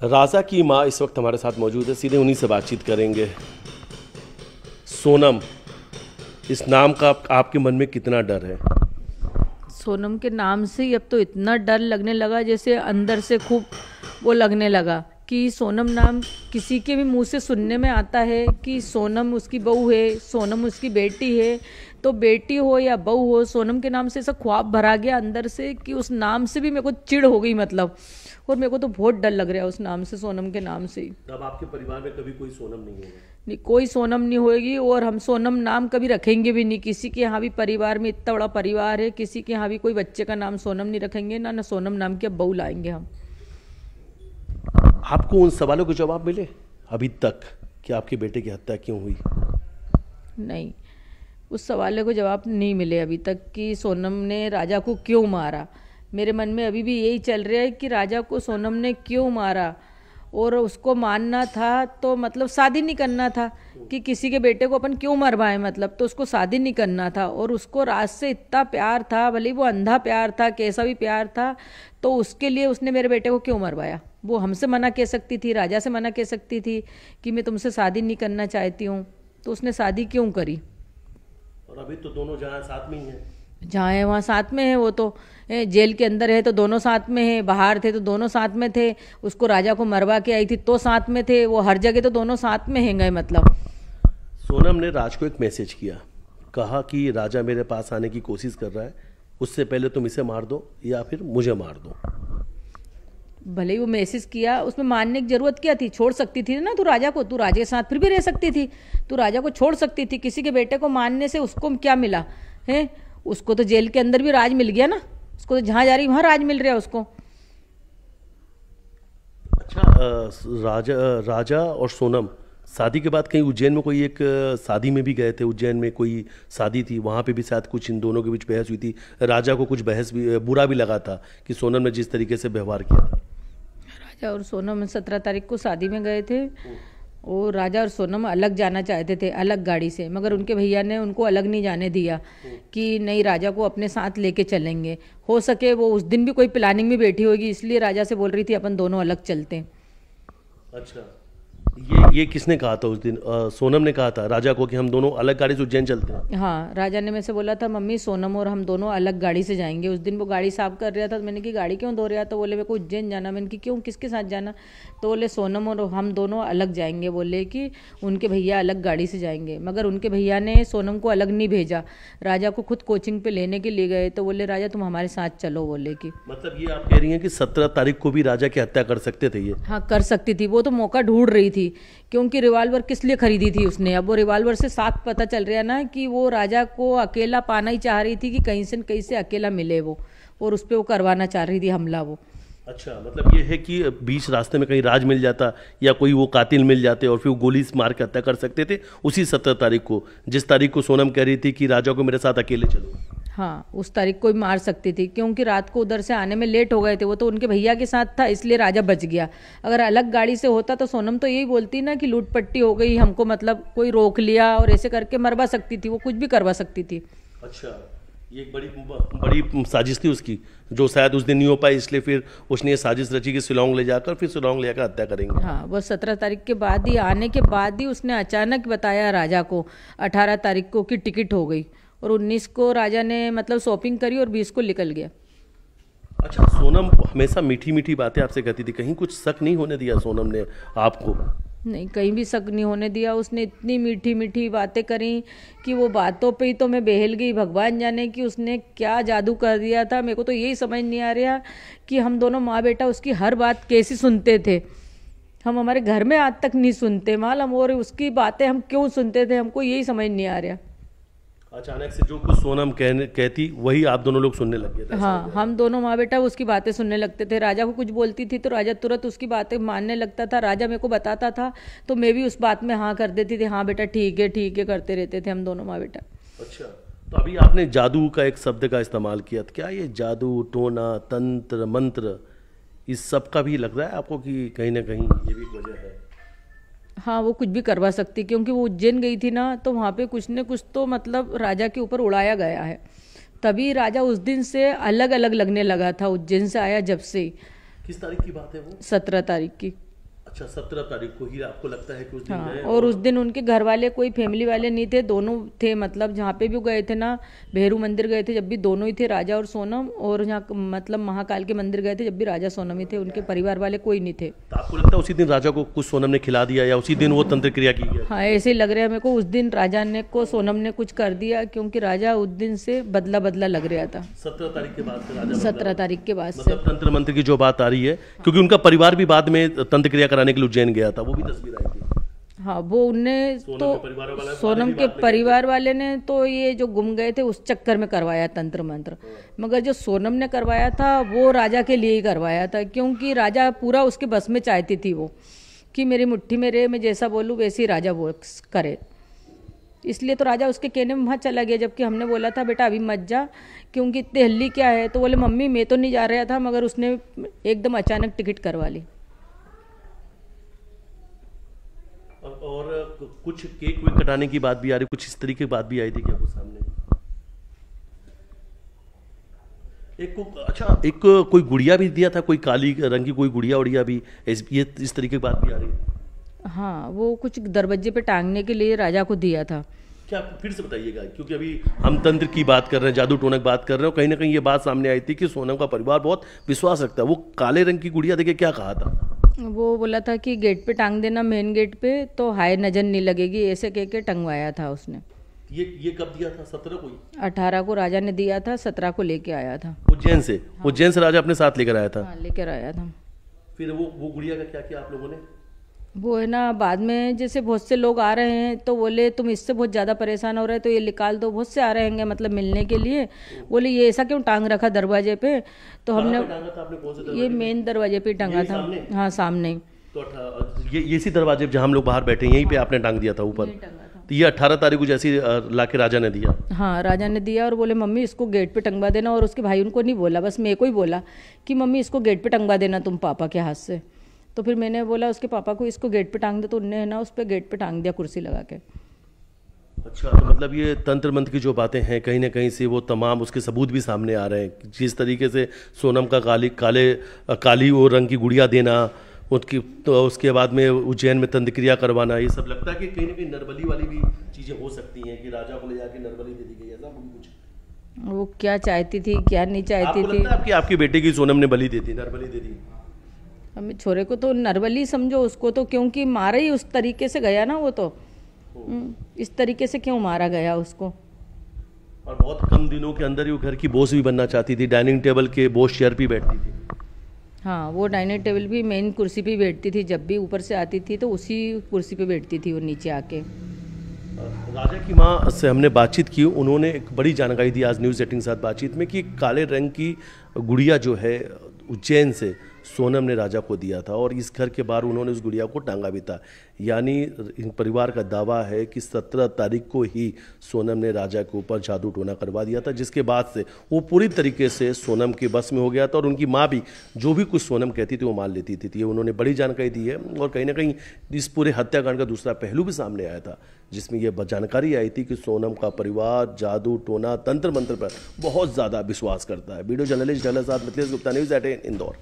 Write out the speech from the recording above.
राजा की माँ इस वक्त हमारे साथ मौजूद है, सीधे उन्हीं से बातचीत करेंगे। सोनम, इस नाम का आपके मन में कितना डर है? सोनम के नाम से ही अब तो इतना डर लगने लगा, जैसे अंदर से खूब वो लगने लगा कि सोनम नाम किसी के भी मुंह से सुनने में आता है कि सोनम उसकी बहू है, सोनम उसकी बेटी है। तो बेटी हो या बहू हो, सोनम के नाम से ऐसा ख्वाब भरा गया अंदर से कि उस नाम से भी मेरे को चिढ़ हो गई मतलब। और मेरे को तो बहुत डर लग रहा है उस नाम से, सोनम के नाम से ही। अब आपके परिवार में कभी कोई सोनम नहीं होगा? नहीं, कोई सोनम नहीं होगी और हम सोनम नाम कभी रखेंगे भी नहीं। किसी के यहाँ भी परिवार में इतना बड़ा परिवार है, किसी के यहाँ भी कोई बच्चे का नाम सोनम नहीं रखेंगे, ना सोनम नाम की अब बहू लाएंगे हम। आपको उन सवालों के जवाब मिले अभी तक कि आपके बेटे की हत्या क्यों हुई? नहीं, उस सवाल को जवाब नहीं मिले अभी तक कि सोनम ने राजा को क्यों मारा। मेरे मन में अभी भी यही चल रहा है कि राजा को सोनम ने क्यों मारा। और उसको मानना था तो मतलब शादी नहीं करना था कि किसी के बेटे को अपन क्यों मरवाएं, मतलब तो उसको शादी नहीं करना था। और उसको राज से इतना प्यार था, भले वो अंधा प्यार था, कैसा भी प्यार था, तो उसके लिए उसने मेरे बेटे को क्यों मरवाया। वो हमसे मना कह सकती थी, राजा से मना कह सकती थी कि मैं तुमसे शादी नहीं करना चाहती हूँ, तो उसने शादी क्यों करी। और अभी तो दोनों जहाँ साथ में ही हैं। जहाँ है वहाँ साथ में है। वो तो जेल के अंदर है तो दोनों साथ में है, बाहर थे तो दोनों साथ में थे, उसको राजा को मरवा के आई थी तो साथ में थे, वो हर जगह तो दोनों साथ में हैं गए मतलब। सोनम ने राज को एक मैसेज किया, कहा कि राजा मेरे पास आने की कोशिश कर रहा है, उससे पहले तुम इसे मार दो या फिर मुझे मार दो। भले ही वो मैसेज किया, उसमें मानने की जरूरत क्या थी। छोड़ सकती थी ना तू राजा को, तू राजा के साथ फिर भी रह सकती थी, तू राजा को छोड़ सकती थी। किसी के बेटे को मानने से उसको क्या मिला है? उसको तो जेल के अंदर भी राज मिल गया ना, उसको तो जहाँ जा रही वहाँ राज मिल रहा है उसको। अच्छा, राजा और सोनम शादी के बाद कहीं उज्जैन में कोई एक शादी में भी गए थे। उज्जैन में कोई शादी थी, वहाँ पे भी शायद कुछ इन दोनों के बीच बहस हुई थी। राजा को कुछ बहस भी बुरा भी लगा था कि सोनम ने जिस तरीके से व्यवहार किया था। राजा और सोनम 17 तारीख को शादी में गए थे और राजा और सोनम अलग जाना चाहते थे, अलग गाड़ी से, मगर उनके भैया ने उनको अलग नहीं जाने दिया कि नहीं राजा को अपने साथ लेके चलेंगे। हो सके वो उस दिन भी कोई प्लानिंग में बैठी होगी, इसलिए राजा से बोल रही थी अपन दोनों अलग चलते हैं। अच्छा, ये किसने कहा था उस दिन? सोनम ने कहा था राजा को कि हम दोनों अलग गाड़ी से उज्जैन चलते हैं। हाँ, राजा ने मेरे से बोला था मम्मी सोनम और हम दोनों अलग गाड़ी से जाएंगे। उस दिन वो गाड़ी साफ कर रहा था तो मैंने कि गाड़ी क्यों धो रहा, तो बोले मेरे को उज्जैन जाना। मैंने कि क्यों, किसके साथ जाना? तो बोले सोनम और हम दोनों अलग जाएंगे, बोले कि उनके भैया अलग गाड़ी से जाएंगे। मगर उनके भैया ने सोनम को अलग नहीं भेजा, राजा को खुद कोचिंग पे लेने के लिए गए। तो बोले राजा तुम हमारे साथ चलो, बोले कि मतलब ये आप कह रही हैं कि 17 तारीख को भी राजा की हत्या कर सकते थे ये? हाँ, कर सकती थी। वो तो मौका ढूंढ रही थी, क्योंकि रिवाल्वर किस लिए खरीदी थी उसने। अब वो रिवाल्वर से साफ पता चल रहा है ना कि वो राजा को अकेला पाना ही चाह रही थी कि कहीं से न कहीं से अकेला मिले वो, और उस पर वो करवाना चाह रही थी हमला वो। अच्छा, मतलब ये है कि बीच रास्ते में कहीं राज मिल जाता या कोई वो कातिल मिल जाते और फिर वो गोली मार के हत्या कर सकते थे उसी 17 तारीख को, जिस तारीख को सोनम कह रही थी कि राजा को मेरे साथ अकेले चलो। हाँ, उस तारीख को ही मार सकती थी, क्योंकि रात को उधर से आने में लेट हो गए थे। वो तो उनके भैया के साथ था, इसलिए राजा बच गया। अगर अलग गाड़ी से होता तो सोनम तो यही बोलती ना कि लूट पट्टी हो गई हमको, मतलब कोई रोक लिया और ऐसे करके मरवा सकती थी, वो कुछ भी करवा सकती थी। अच्छा, ये एक बड़ी साजिश थी उसकी, जो शायद उस दिन नहीं हो पाई, इसलिए फिर उसने ये साजिश रची कि शिलोंग ले जाकर फिर शिलोंग ले जाकर हत्या करेंगे। हाँ, वो 17 तारीख के बाद ही, आने के बाद ही उसने अचानक बताया राजा को 18 तारीख को कि टिकट हो गई, और 19 को राजा ने मतलब शॉपिंग करी और 20 को निकल गया। अच्छा, सोनम हमेशा मीठी मीठी बातें आपसे कहती थी, कहीं कुछ शक नहीं होने दिया सोनम ने आपको? नहीं, कहीं भी शक नहीं होने दिया। उसने इतनी मीठी मीठी बातें करी कि वो बातों पे ही तो मैं बहल गई। भगवान जाने कि उसने क्या जादू कर दिया था। मेरे को तो यही समझ नहीं आ रहा कि हम दोनों माँ बेटा उसकी हर बात कैसी सुनते थे। हम हमारे घर में आज तक नहीं सुनते मालूम, और उसकी बातें हम क्यों सुनते थे, हमको यही समझ नहीं आ रहा। अचानक से जो कुछ सोनम कहती वही आप दोनों लोग सुनने लग गए थे? हाँ, हम दोनों माँ बेटा उसकी बातें सुनने लगते थे। राजा को कुछ बोलती थी तो राजा तुरंत उसकी बातें मानने लगता था। राजा मेरे को बताता था तो मैं भी उस बात में हाँ कर देती थी, हाँ बेटा ठीक है करते रहते थे हम दोनों माँ बेटा। अच्छा, तो अभी आपने जादू का एक शब्द का इस्तेमाल किया, तो क्या ये जादू टोना तंत्र मंत्र इस सब का भी लग रहा है आपको कि कहीं ना कहीं ये भी वजह है? हाँ, वो कुछ भी करवा सकती, क्योंकि वो उज्जैन गई थी ना, तो वहाँ पे कुछ न कुछ तो मतलब राजा के ऊपर उड़ाया गया है। तभी राजा उस दिन से अलग अलग लगने लगा था, उज्जैन से आया जब से। किस तारीख की बात है वो? 17 तारीख की। अच्छा, 17 तारीख को ही आपको लगता है कि उस दिन हाँ, गए? और उस दिन उनके घर वाले कोई फैमिली वाले नहीं थे, दोनों थे। मतलब जहाँ पे भी गए थे ना, भैरू मंदिर गए थे जब भी दोनों ही थे, राजा और सोनम। और यहाँ मतलब महाकाल के मंदिर गए थे जब भी राजा सोनम ही थे, उनके परिवार वाले कोई नहीं थे। तो आपको लगता है उसी दिन राजा को कुछ सोनम ने खिला दिया या उसी दिन वो तंत्र क्रिया की गया? हाँ, ऐसे ही लग रहा है मेरे को, उस दिन राजा ने को सोनम ने कुछ कर दिया, क्योंकि राजा उस दिन से बदला बदला लग रहा था। 17 तारीख के बाद से राजा 17 तारीख के बाद से मतलब तंत्र मंत्र की जो बात आ रही है, क्योंकि उनका परिवार भी बाद में तंत्र क्रिया कराने के लिए उज्जैन गया था, वो भी तस्वीर आई थी। हाँ, वो उनने तो सोनम के परिवार वाले ने तो ये जो गुम गए थे उस चक्कर में करवाया तंत्र मंत्र, मगर जो सोनम ने करवाया था वो राजा के लिए ही करवाया था, क्योंकि राजा पूरा उसके बस में चाहती थी वो, कि मेरी मुट्ठी में रहे, मैं जैसा बोलूँ वैसे ही राजा वो करे। इसलिए तो राजा उसके कहने में वहाँ चला गया, जबकि हमने बोला था बेटा अभी मत जा, क्योंकि इतनी हल्ली क्या है। तो बोले मम्मी मैं तो नहीं जा रहा था, मगर उसने एकदम अचानक टिकट करवा ली। और कुछ केक वेक कटाने की बात भी आ रही, कुछ इस तरीके की बात भी आई थी क्या वो सामने? एक कोई गुड़िया भी दिया था, कोई काली रंग की कोई गुड़िया उड़िया भी, ये इस तरीके की बात भी आ रही है। हाँ, वो कुछ दरवाजे पे टांगने के लिए राजा को दिया था। क्या फिर से बताइएगा, क्योंकि अभी हम तंत्र की बात कर रहे हैं, जादू टोना की बात कर रहे हैं, कहीं ना कहीं ये बात सामने आई थी कि सोनम का परिवार बहुत विश्वास रखता है। वो काले रंग की गुड़िया देके क्या कहा था? वो बोला था कि गेट पे टांग देना, मेन गेट पे, तो हाय नजर नहीं लगेगी, ऐसे कह के टंगवाया था उसने। ये कब दिया था? 17 को ही? 18 को राजा ने दिया था, 17 को लेके आया था उज्जैन से। हाँ। उज्जैन से राजा अपने साथ लेकर आया था। हाँ, लेकर आया था। फिर वो गुड़िया का क्या किया आप लोगों ने? वो है ना, बाद में जैसे बहुत से लोग आ रहे हैं तो बोले तुम इससे बहुत ज़्यादा परेशान हो रहे, तो ये निकाल दो। बहुत से आ रहे हैं मतलब मिलने के लिए, बोले ये ऐसा क्यों टांग रखा दरवाजे पे? तो हमने ये मेन दरवाजे पे टांगा था। हाँ, सामने। तो ये इसी दरवाजे जहाँ हम लोग बाहर बैठे यहीं पे आपने टांग दिया था ऊपर? तो ये 18 तारीख को जैसी लाके राजा ने दिया? हाँ, राजा ने दिया और बोले मम्मी इसको गेट पे टंगवा देना। और उसके भाई उनको नहीं बोला, बस मेरे को ही बोला कि मम्मी इसको गेट पे टंगवा देना तुम पापा के हाथ से। तो फिर मैंने बोला उसके पापा को इसको गेट पे टांग दे, तो उनने है ना उस पर गेट पे टांग दिया कुर्सी लगा के। अच्छा, तो मतलब ये तंत्र मंत्र की जो बातें हैं कहीं ना कहीं से वो तमाम उसके सबूत भी सामने आ रहे हैं। जिस तरीके से सोनम का काली और रंग की गुड़िया देना, उसकी तो उसके बाद में उज्जैन में तंत्र क्रिया करवाना, ये सब लगता है कि कहीं ना कहीं नरबली वाली भी चीज़ें हो सकती हैं कि राजा को ले जाके नरबली दे दी गई, ऐसा कुछ? वो क्या चाहती थी क्या नहीं चाहती थी? लगता है आपके बेटे की सोनम ने बलि दे दी, नरबली दे दी? हमें छोरे को तो नरबली समझो उसको, तो क्योंकि मारा ही उस तरीके से गया ना वो तो। इस तरीके से क्यों मारा गया उसको? और बहुत कम दिनों के अंदर ही वो घर की बॉस भी बनना चाहती थी, डाइनिंग टेबल के बॉस चेयर पे बैठती थी। हाँ, वो डाइनिंग टेबल भी मेन कुर्सी पे बैठती थी, जब भी ऊपर से आती थी तो उसी कुर्सी पे बैठती थी वो नीचे आके। राजा की माँ से हमने बातचीत की, उन्होंने एक बड़ी जानकारी दी आज न्यूज़ 18 के साथ बातचीत में कि काले रंग की गुड़िया जो है उज्जैन से सोनम ने राजा को दिया था और इस घर के बाहर उन्होंने उस गुड़िया को टांगा भी था। यानी इन परिवार का दावा है कि 17 तारीख को ही सोनम ने राजा के ऊपर जादू टोना करवा दिया था, जिसके बाद से वो पूरी तरीके से सोनम के बस में हो गया था और उनकी माँ भी जो भी कुछ सोनम कहती थी वो मान लेती थी। ये उन्होंने बड़ी जानकारी दी है और कहीं ना कहीं इस पूरे हत्याकांड का दूसरा पहलू भी सामने आया था, जिसमें यह जानकारी आई थी कि सोनम का परिवार जादू टोना तंत्र मंत्र पर बहुत ज़्यादा विश्वास करता है। वीडियो जर्नलिस्ट साथ मिथिलेश गुप्ता, न्यूज़ 18 इंदौर।